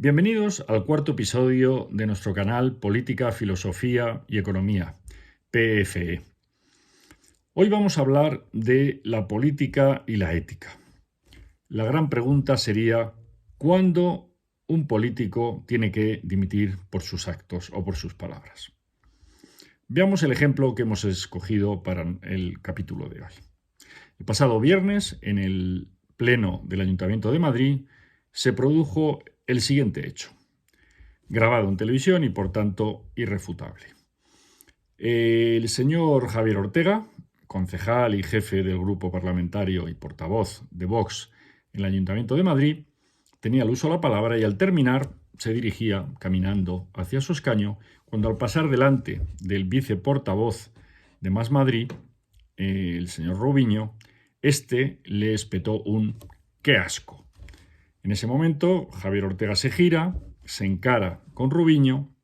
Bienvenidos al cuarto episodio de nuestro canal Política, Filosofía y Economía, PFE. Hoy vamos a hablar de la política y la ética. La gran pregunta sería, ¿cuándo un político tiene que dimitir por sus actos o por sus palabras? Veamos el ejemplo que hemos escogido para el capítulo de hoy. El pasado viernes, en el Pleno del Ayuntamiento de Madrid, se produjo el siguiente hecho, grabado en televisión y por tanto irrefutable. El señor Javier Ortega, concejal y jefe del grupo parlamentario y portavoz de Vox en el Ayuntamiento de Madrid, tenía el uso de la palabra y al terminar se dirigía caminando hacia su escaño cuando al pasar delante del viceportavoz de Más Madrid, el señor Rubiño, le espetó un ¡qué asco! En ese momento, Javier Ortega se gira, se encara con Rubiño,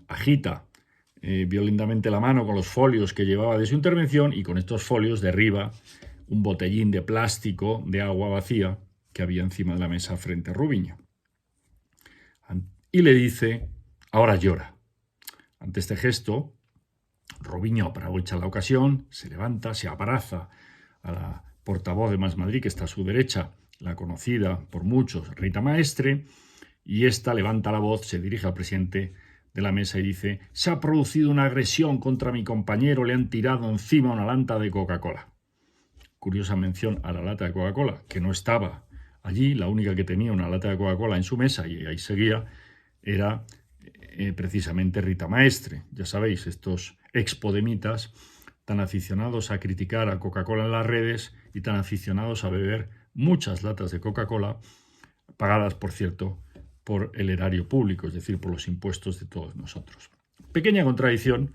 agita violentamente la mano con los folios que llevaba de su intervención y con estos folios derriba un botellín de plástico de agua vacía que había encima de la mesa frente a Rubiño. Y le dice, ahora llora. Ante este gesto, Rubiño aprovecha la ocasión, se levanta, se abraza a la portavoz de Más Madrid, que está a su derecha, la conocida por muchos, Rita Maestre, y esta levanta la voz, se dirige al presidente de la mesa y dice: se ha producido una agresión contra mi compañero, le han tirado encima una lata de Coca-Cola. Curiosa mención a la lata de Coca-Cola, que no estaba allí, la única que tenía una lata de Coca-Cola en su mesa y ahí seguía, era precisamente Rita Maestre. Ya sabéis, estos expodemitas tan aficionados a criticar a Coca-Cola en las redes y tan aficionados a beber muchas latas de Coca-Cola, pagadas, por cierto, por el erario público, es decir, por los impuestos de todos nosotros. Pequeña contradicción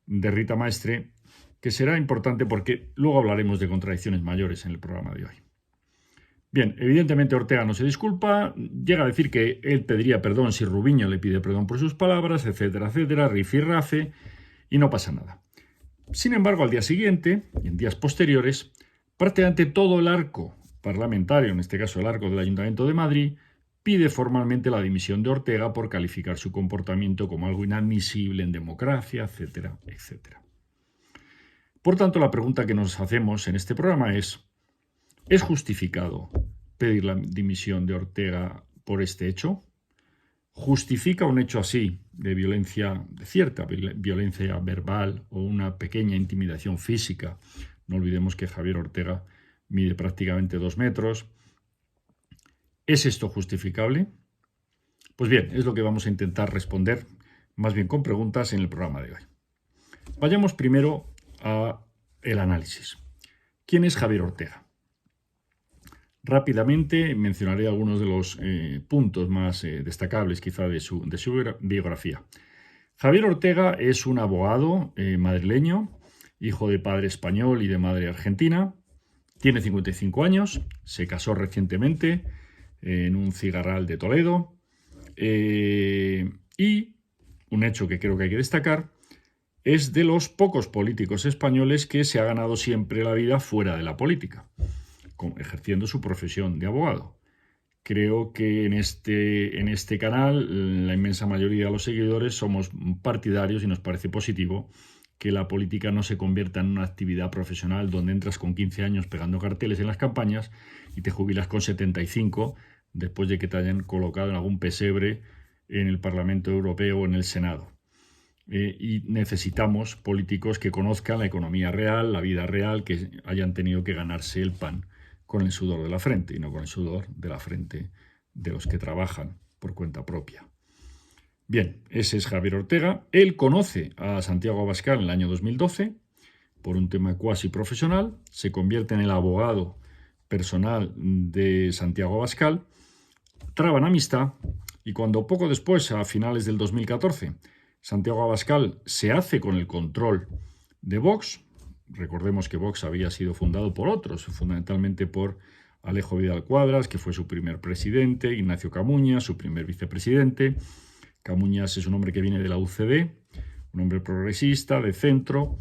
de Rita Maestre, que será importante porque luego hablaremos de contradicciones mayores en el programa de hoy. Bien, evidentemente Ortega no se disculpa, llega a decir que él pediría perdón si Rubiño le pide perdón por sus palabras, etcétera, etcétera, rifirrafe, y no pasa nada. Sin embargo, al día siguiente y en días posteriores, prácticamente todo el arco parlamentario, en este caso el arco del Ayuntamiento de Madrid, pide formalmente la dimisión de Ortega por calificar su comportamiento como algo inadmisible en democracia, etcétera, etcétera. Por tanto, la pregunta que nos hacemos en este programa ¿es justificado pedir la dimisión de Ortega por este hecho? ¿Justifica un hecho así de violencia, de cierta violencia verbal o una pequeña intimidación física? No olvidemos que Javier Ortega mide prácticamente 2 metros. ¿Es esto justificable? Pues bien, es lo que vamos a intentar responder, más bien con preguntas, en el programa de hoy. Vayamos primero al análisis. ¿Quién es Javier Ortega? Rápidamente mencionaré algunos de los puntos más destacables quizá de su biografía. Javier Ortega es un abogado madrileño, hijo de padre español y de madre argentina. Tiene 55 años, se casó recientemente en un cigarral de Toledo y un hecho que creo que hay que destacar es de los pocos políticos españoles que se ha ganado siempre la vida fuera de la política, ejerciendo su profesión de abogado. Creo que en este canal la inmensa mayoría de los seguidores somos partidarios y nos parece positivo que la política no se convierta en una actividad profesional donde entras con 15 años pegando carteles en las campañas y te jubilas con 75 después de que te hayan colocado en algún pesebre en el Parlamento Europeo o en el Senado. Y necesitamos políticos que conozcan la economía real, la vida real, que hayan tenido que ganarse el pan con el sudor de la frente y no con el sudor de la frente de los que trabajan por cuenta propia. Bien, ese es Javier Ortega. Él conoce a Santiago Abascal en el año 2012 por un tema cuasi profesional, se convierte en el abogado personal de Santiago Abascal, traban amistad y cuando poco después, a finales del 2014, Santiago Abascal se hace con el control de Vox, recordemos que Vox había sido fundado por otros, fundamentalmente por Alejo Vidal Cuadras, que fue su primer presidente, Ignacio Camuñas, su primer vicepresidente. Camuñas es un hombre que viene de la UCD, un hombre progresista, de centro.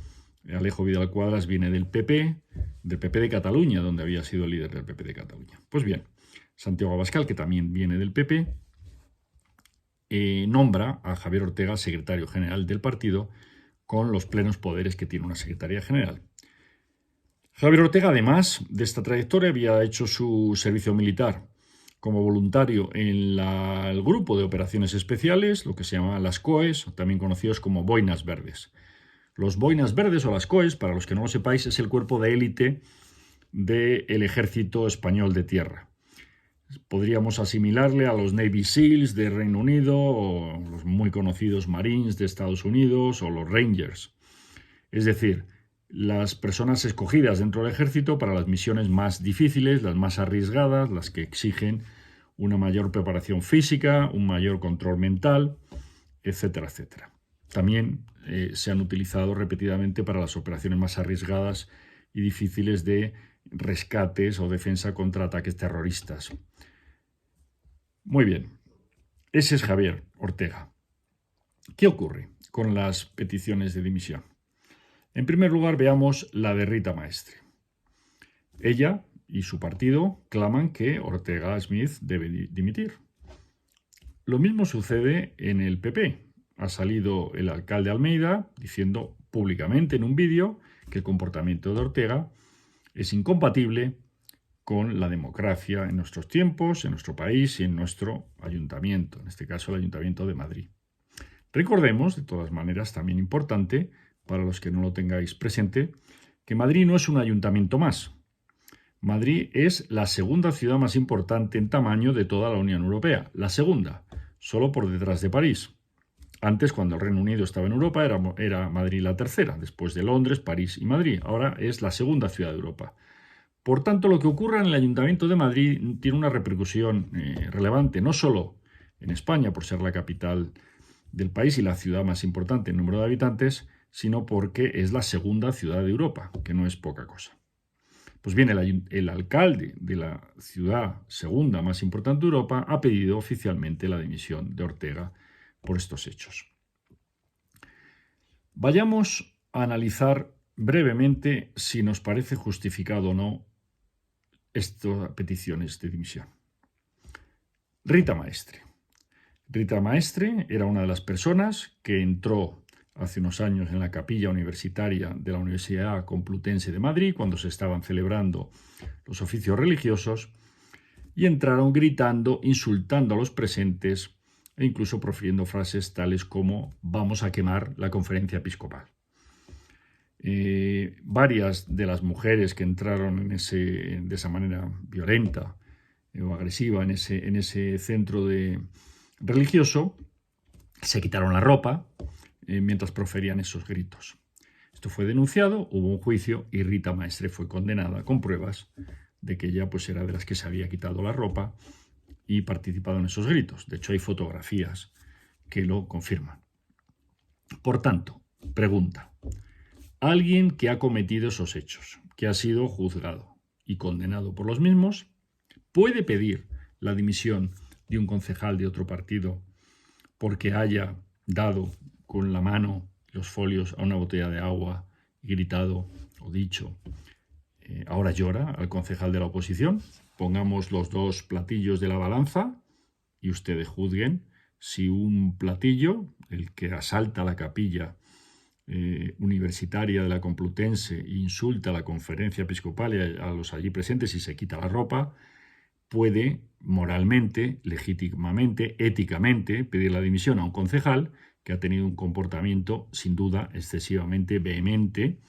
Alejo Vidal Cuadras viene del PP de Cataluña, donde había sido líder del PP de Cataluña. Pues bien, Santiago Abascal, que también viene del PP, nombra a Javier Ortega secretario general del partido con los plenos poderes que tiene una secretaría general. Javier Ortega, además de esta trayectoria, había hecho su servicio militar como voluntario en el Grupo de Operaciones Especiales, lo que se llama las COES, también conocidos como Boinas Verdes. Los Boinas Verdes o las COES, para los que no lo sepáis, es el cuerpo de élite del ejército español de tierra. Podríamos asimilarle a los Navy SEALs de Reino Unido o los muy conocidos Marines de Estados Unidos o los Rangers. Es decir, las personas escogidas dentro del ejército para las misiones más difíciles, las más arriesgadas, las que exigen una mayor preparación física, un mayor control mental, etcétera, etcétera. También se han utilizado repetidamente para las operaciones más arriesgadas y difíciles de rescates o defensa contra ataques terroristas. Muy bien, ese es Javier Ortega. ¿Qué ocurre con las peticiones de dimisión? En primer lugar, veamos la de Rita Maestre. Ella y su partido claman que Ortega Smith debe dimitir. Lo mismo sucede en el PP. Ha salido el alcalde Almeida diciendo públicamente en un vídeo que el comportamiento de Ortega es incompatible con la democracia en nuestros tiempos, en nuestro país y en nuestro ayuntamiento, en este caso el Ayuntamiento de Madrid. Recordemos, de todas maneras, también importante, para los que no lo tengáis presente, que Madrid no es un ayuntamiento más. Madrid es la segunda ciudad más importante en tamaño de toda la Unión Europea, la segunda, solo por detrás de París. Antes, cuando el Reino Unido estaba en Europa, era Madrid la tercera, después de Londres, París y Madrid. Ahora es la segunda ciudad de Europa. Por tanto, lo que ocurra en el Ayuntamiento de Madrid tiene una repercusión relevante, no solo en España, por ser la capital del país y la ciudad más importante en número de habitantes, sino porque es la segunda ciudad de Europa, que no es poca cosa. Pues bien, el alcalde de la ciudad segunda más importante de Europa ha pedido oficialmente la dimisión de Ortega por estos hechos. Vayamos a analizar brevemente si nos parece justificado o no estas peticiones de dimisión. Rita Maestre. Rita Maestre era una de las personas que entró hace unos años en la capilla universitaria de la Universidad Complutense de Madrid cuando se estaban celebrando los oficios religiosos y entraron gritando, insultando a los presentes e incluso profiriendo frases tales como «vamos a quemar la conferencia episcopal». Varias de las mujeres que entraron de esa manera violenta o agresiva en ese centro religioso se quitaron la ropa mientras proferían esos gritos. Esto fue denunciado, hubo un juicio y Rita Maestre fue condenada con pruebas de que ella pues, era de las que se había quitado la ropa y participado en esos gritos. De hecho, hay fotografías que lo confirman. Por tanto, pregunta. Alguien que ha cometido esos hechos, que ha sido juzgado y condenado por los mismos, puede pedir la dimisión de un concejal de otro partido porque haya dado con la mano los folios a una botella de agua y gritado o dicho ahora llora al concejal de la oposición. Pongamos los dos platillos de la balanza y ustedes juzguen si un platillo, el que asalta la capilla universitaria de la Complutense e insulta a la conferencia episcopal y a los allí presentes y se quita la ropa, puede moralmente, legítimamente, éticamente pedir la dimisión a un concejal que ha tenido un comportamiento sin duda excesivamente vehemente,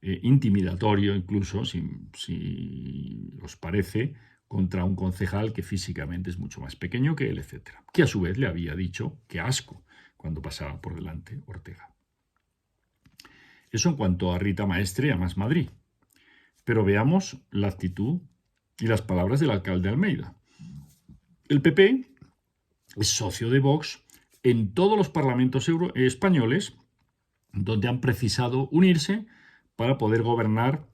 intimidatorio incluso, si os parece, contra un concejal que físicamente es mucho más pequeño que él, etc. Que a su vez le había dicho que asco cuando pasaba por delante Ortega. Eso en cuanto a Rita Maestre y a Más Madrid. Pero veamos la actitud y las palabras del alcalde Almeida. El PP es socio de Vox en todos los parlamentos españoles donde han precisado unirse para poder gobernar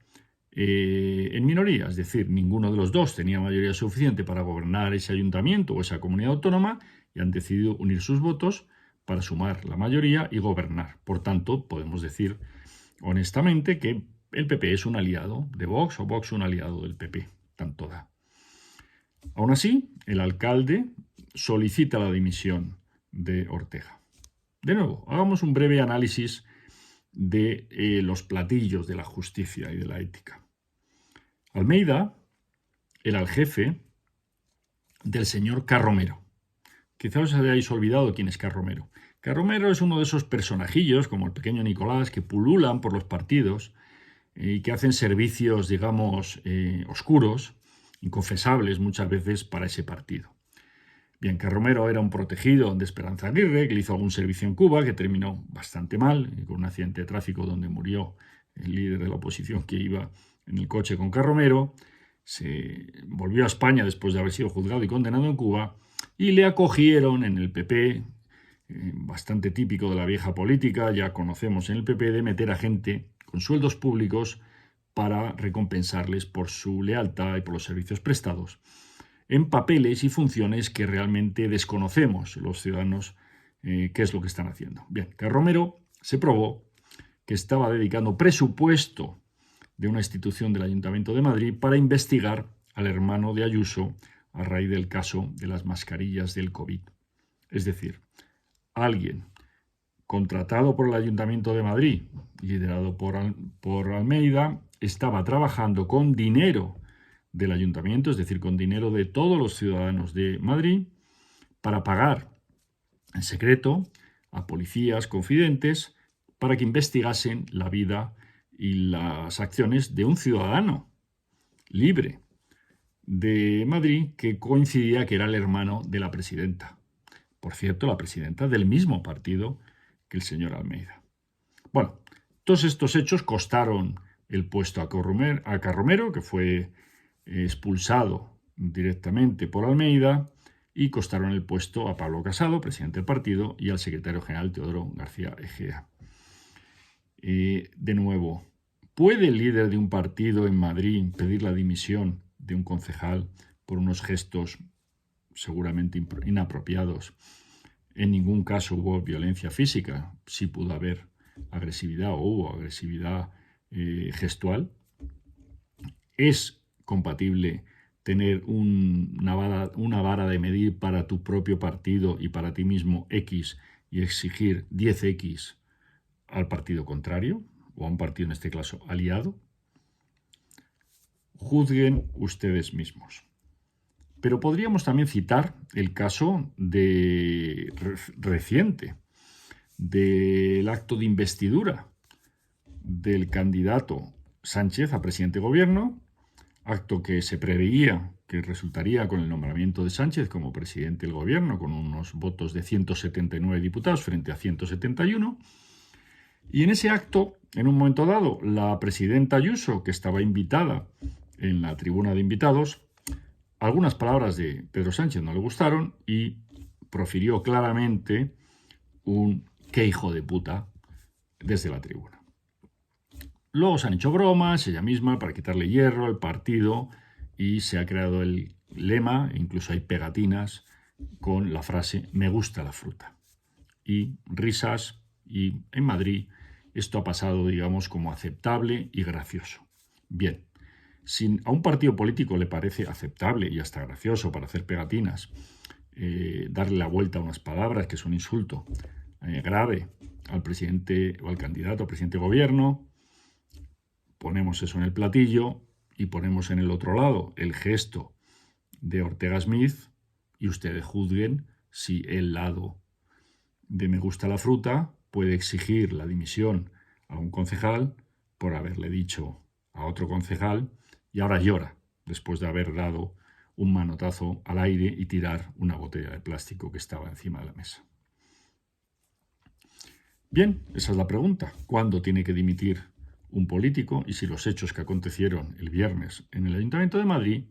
en minoría. Es decir, ninguno de los dos tenía mayoría suficiente para gobernar ese ayuntamiento o esa comunidad autónoma y han decidido unir sus votos para sumar la mayoría y gobernar. Por tanto, podemos decir honestamente que el PP es un aliado de Vox o Vox un aliado del PP. Tanto da. Aún así, el alcalde solicita la dimisión de Ortega. De nuevo, hagamos un breve análisis de los platillos de la justicia y de la ética. Almeida era el jefe del señor Carromero. Quizá os hayáis olvidado quién es Carromero. Carromero es uno de esos personajillos, como el pequeño Nicolás, que pululan por los partidos y que hacen servicios, digamos, oscuros, inconfesables muchas veces para ese partido. Bien, Carromero era un protegido de Esperanza Aguirre, que le hizo algún servicio en Cuba, que terminó bastante mal, con un accidente de tráfico donde murió el líder de la oposición que iba en el coche con Carromero. Se volvió a España después de haber sido juzgado y condenado en Cuba, y le acogieron en el PP, bastante típico de la vieja política, ya conocemos en el PP, de meter a gente con sueldos públicos para recompensarles por su lealtad y por los servicios prestados, en papeles y funciones que realmente desconocemos los ciudadanos qué es lo que están haciendo. Bien, Carromero se probó que estaba dedicando presupuesto de una institución del Ayuntamiento de Madrid para investigar al hermano de Ayuso a raíz del caso de las mascarillas del COVID. Es decir, alguien contratado por el Ayuntamiento de Madrid, liderado por Almeida, estaba trabajando con dinero del ayuntamiento, es decir, con dinero de todos los ciudadanos de Madrid, para pagar en secreto a policías confidentes para que investigasen la vida y las acciones de un ciudadano libre de Madrid que coincidía que era el hermano de la presidenta. Por cierto, la presidenta del mismo partido que el señor Almeida. Bueno, todos estos hechos costaron el puesto a Carromero, que fue expulsado directamente por Almeida, y costaron el puesto a Pablo Casado, presidente del partido, y al secretario general Teodoro García Egea. De nuevo, ¿puede el líder de un partido en Madrid pedir la dimisión de un concejal por unos gestos seguramente inapropiados? En ningún caso hubo violencia física, sí pudo haber agresividad o hubo agresividad gestual. ¿Es compatible tener una vara de medir para tu propio partido y para ti mismo X y exigir 10X al partido contrario o a un partido, en este caso, aliado? Juzguen ustedes mismos. Pero podríamos también citar el caso reciente del acto de investidura del candidato Sánchez a presidente de gobierno, acto que se preveía que resultaría con el nombramiento de Sánchez como presidente del gobierno, con unos votos de 179 diputados frente a 171. Y en ese acto, en un momento dado, la presidenta Ayuso, que estaba invitada en la tribuna de invitados, algunas palabras de Pedro Sánchez no le gustaron y profirió claramente un "qué hijo de puta" desde la tribuna. Luego se han hecho bromas, ella misma, para quitarle hierro al partido, y se ha creado el lema, incluso hay pegatinas con la frase "me gusta la fruta". Y risas, y en Madrid esto ha pasado, digamos, como aceptable y gracioso. Bien, si a un partido político le parece aceptable y hasta gracioso para hacer pegatinas, darle la vuelta a unas palabras que es un insulto grave al presidente o al candidato a presidente de gobierno, ponemos eso en el platillo y ponemos en el otro lado el gesto de Ortega Smith y ustedes juzguen si el lado de "me gusta la fruta" puede exigir la dimisión a un concejal por haberle dicho a otro concejal y ahora llora después de haber dado un manotazo al aire y tirar una botella de plástico que estaba encima de la mesa. Bien, esa es la pregunta. ¿Cuándo tiene que dimitir un político y si los hechos que acontecieron el viernes en el Ayuntamiento de Madrid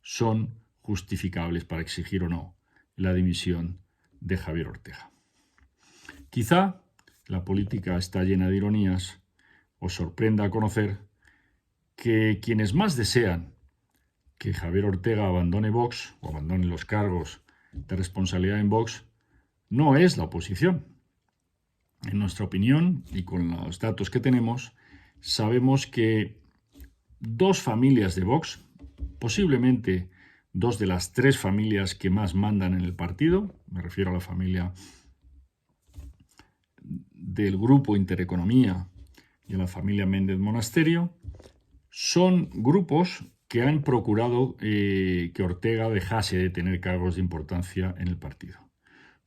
son justificables para exigir o no la dimisión de Javier Ortega? Quizá la política está llena de ironías. Os sorprenda conocer que quienes más desean que Javier Ortega abandone Vox o abandone los cargos de responsabilidad en Vox no es la oposición. En nuestra opinión y con los datos que tenemos, sabemos que dos familias de Vox, posiblemente dos de las tres familias que más mandan en el partido, me refiero a la familia del Grupo Intereconomía y a la familia Méndez Monasterio, son grupos que han procurado que Ortega dejase de tener cargos de importancia en el partido.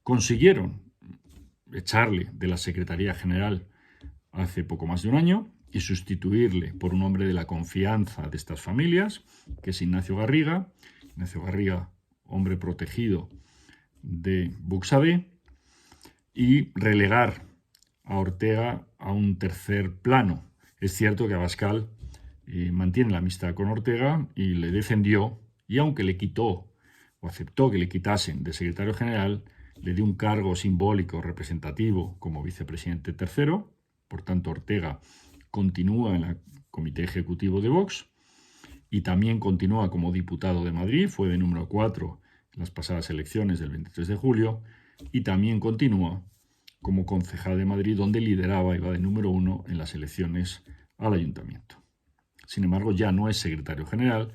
Consiguieron echarle de la Secretaría General hace poco más de un año y sustituirle por un hombre de la confianza de estas familias, que es Ignacio Garriga. Ignacio Garriga, hombre protegido de Buxadé, y relegar a Ortega a un tercer plano. Es cierto que Abascal mantiene la amistad con Ortega y le defendió, y aunque le quitó o aceptó que le quitasen de secretario general, le dio un cargo simbólico representativo como vicepresidente tercero. Por tanto, Ortega continúa en el comité ejecutivo de Vox y también continúa como diputado de Madrid, fue de número 4 en las pasadas elecciones del 23 de julio, y también continúa como concejal de Madrid, donde lideraba, iba de número 1 en las elecciones al ayuntamiento. Sin embargo, ya no es secretario general,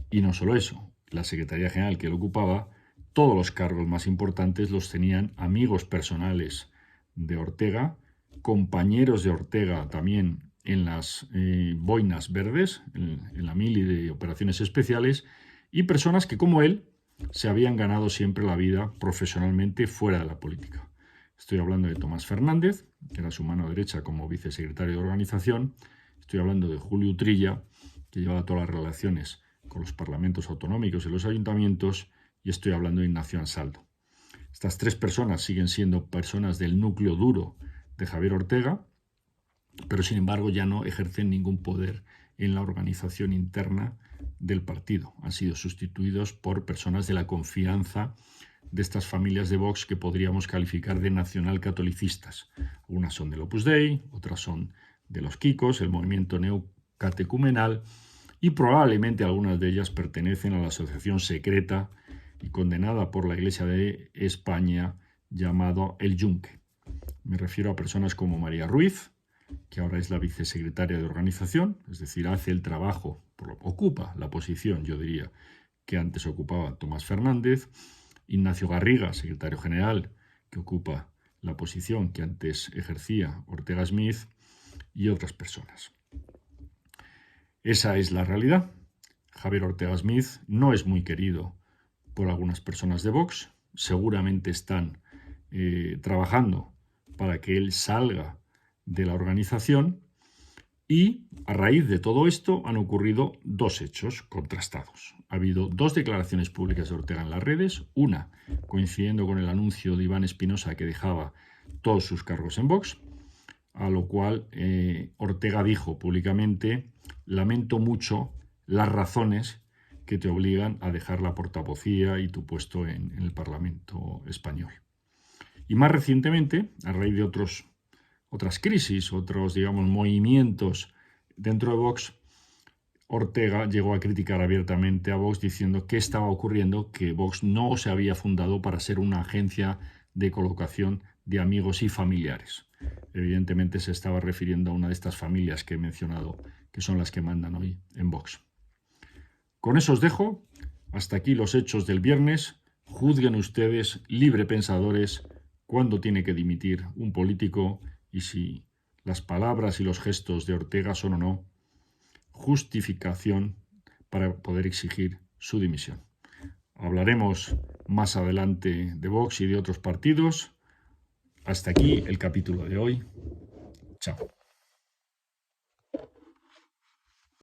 y no solo eso, la secretaría general que él ocupaba, todos los cargos más importantes los tenían amigos personales de Ortega, compañeros de Ortega también en las boinas verdes, en la mili de operaciones especiales, y personas que, como él, se habían ganado siempre la vida profesionalmente fuera de la política. Estoy hablando de Tomás Fernández, que era su mano derecha como vicesecretario de organización. Estoy hablando de Julio Utrilla, que llevaba todas las relaciones con los parlamentos autonómicos y los ayuntamientos, y estoy hablando de Ignacio Ansaldo. Estas tres personas siguen siendo personas del núcleo duro de Javier Ortega, pero sin embargo ya no ejercen ningún poder en la organización interna del partido. Han sido sustituidos por personas de la confianza de estas familias de Vox que podríamos calificar de nacionalcatolicistas. Unas son del Opus Dei, otras son de los Kikos, el movimiento neocatecumenal, y probablemente algunas de ellas pertenecen a la asociación secreta y condenada por la Iglesia de España llamado El Yunque. Me refiero a personas como María Ruiz, que ahora es la vicesecretaria de organización, es decir, hace el trabajo, ocupa la posición, yo diría, que antes ocupaba Tomás Fernández; Ignacio Garriga, secretario general, que ocupa la posición que antes ejercía Ortega Smith, y otras personas. Esa es la realidad. Javier Ortega Smith no es muy querido por algunas personas de Vox. Seguramente están trabajando para que él salga de la organización, y a raíz de todo esto han ocurrido dos hechos contrastados. Ha habido dos declaraciones públicas de Ortega en las redes, una coincidiendo con el anuncio de Iván Espinosa que dejaba todos sus cargos en Vox, a lo cual Ortega dijo públicamente: lamento mucho las razones que te obligan a dejar la portavocía y tu puesto en el Parlamento español. Y más recientemente, a raíz de otras crisis, otros, digamos, movimientos dentro de Vox, Ortega llegó a criticar abiertamente a Vox diciendo que estaba ocurriendo, que Vox no se había fundado para ser una agencia de colocación de amigos y familiares. Evidentemente se estaba refiriendo a una de estas familias que he mencionado, que son las que mandan hoy en Vox. Con eso os dejo. Hasta aquí los hechos del viernes. Juzguen ustedes, librepensadores, cuándo tiene que dimitir un político y si las palabras y los gestos de Ortega son o no justificación para poder exigir su dimisión. Hablaremos más adelante de Vox y de otros partidos. Hasta aquí el capítulo de hoy. Chao.